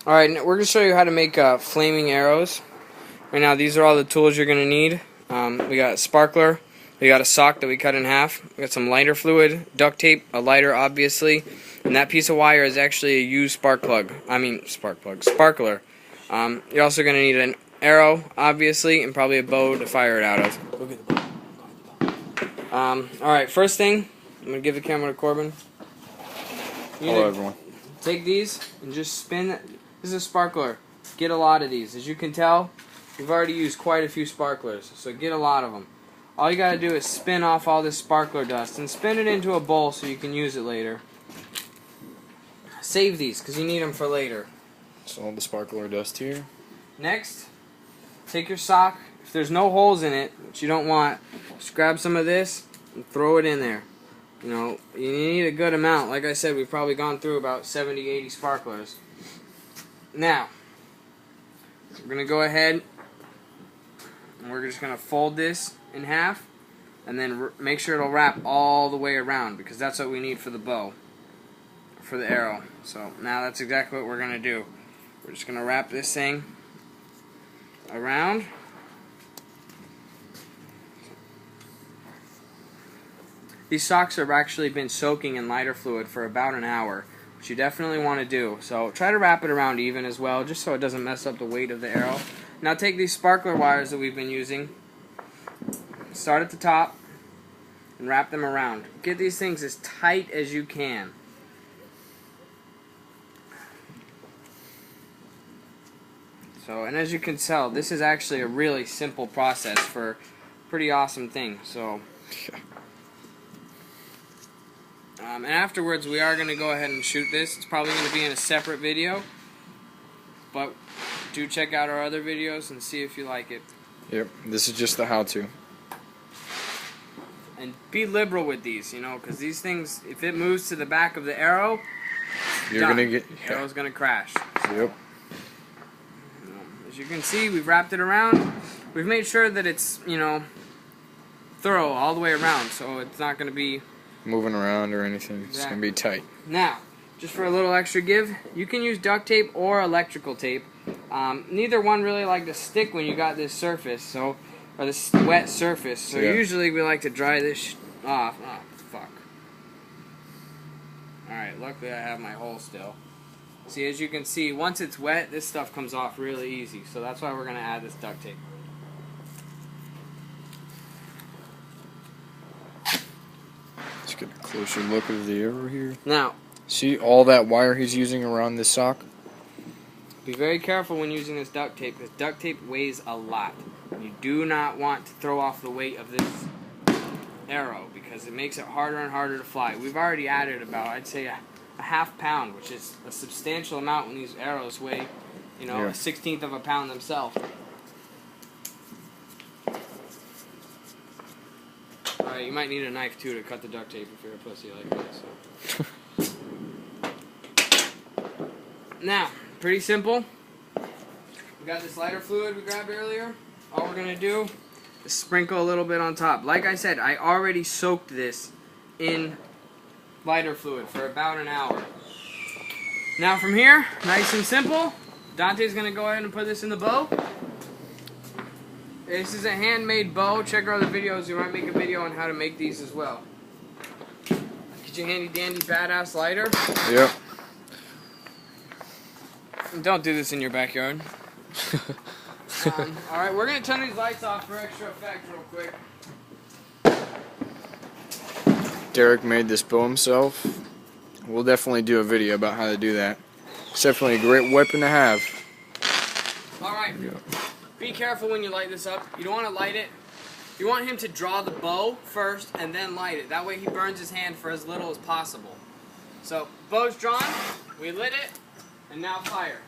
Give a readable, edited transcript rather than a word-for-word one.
Alright, we're going to show you how to make flaming arrows. Right now, these are all the tools you're going to need. We got a sparkler, we got a sock that we cut in half, we got some lighter fluid, duct tape, a lighter obviously, and that piece of wire is actually a used sparkler. You're also going to need an arrow, obviously, and probably a bow to fire it out of. Look at the bow. Alright, first thing, I'm going to give the camera to Corbin. Hello everyone. Take these and just spin. This is a sparkler. Get a lot of these. As you can tell, we've already used quite a few sparklers, so get a lot of them. All you gotta do is spin off all this sparkler dust and spin it into a bowl so you can use it later. Save these because you need them for later. So all the sparkler dust here. Next, take your sock. If there's no holes in it, which you don't want, just grab some of this and throw it in there. You know, you need a good amount. Like I said, we've probably gone through about 70, 80 sparklers. Now, we're going to go ahead and we're just going to fold this in half and then make sure it'll wrap all the way around because that's what we need for the bow, for the arrow. So now that's exactly what we're going to do. We're just going to wrap this thing around. These socks have actually been soaking in lighter fluid for about an hour, which you definitely want to do. So try to wrap it around even as well, just so it doesn't mess up the weight of the arrow. Now take these sparkler wires that we've been using, start at the top, and wrap them around. Get these things as tight as you can. So, and as you can tell, this is actually a really simple process for a pretty awesome thing. So. And afterwards, we are going to go ahead and shoot this. It's probably going to be in a separate video, but do check out our other videos and see if you like it. Yep, this is just the how-to. And be liberal with these, you know, because these things, if it moves to the back of the arrow, you're going to get... The arrow's going to crash. Yep. As you can see, we've wrapped it around. We've made sure that it's, you know, thorough all the way around, so it's not going to be moving around or anything. Exactly. It's going to be tight. Now, just for a little extra give, you can use duct tape or electrical tape. Neither one really like to stick when you got this surface, or this wet surface. So yeah. Usually we like to dry this off. Oh, fuck. Alright, luckily I have my hole still. See, as you can see, once it's wet, this stuff comes off really easy. So that's why we're going to add this duct tape. Let's get a closer look at the arrow here. Now, see all that wire he's using around this sock? Be very careful when using this duct tape because duct tape weighs a lot. You do not want to throw off the weight of this arrow because it makes it harder and harder to fly. We've already added about, I'd say, a half pound, which is a substantial amount when these arrows weigh, you know, a 1/16 of a pound themselves. Alright, you might need a knife too to cut the duct tape if you're a pussy like this. So. Now, pretty simple. We got this lighter fluid we grabbed earlier. All we're going to do is sprinkle a little bit on top. Like I said, I already soaked this in lighter fluid for about an hour. Now from here, nice and simple, Dante's going to go ahead and put this in the bow. This is a handmade bow. Check our other videos. We might make a video on how to make these as well. Get your handy dandy badass lighter. Yep. Don't do this in your backyard. Alright, we're going to turn these lights off for extra effect real quick. Derek made this bow himself. We'll definitely do a video about how to do that. It's definitely a great weapon to have. Alright. Yeah. Be careful when you light this up. You don't want to light it. You want him to draw the bow first and then light it. That way he burns his hand for as little as possible. So, bow's drawn, we lit it, and now fire.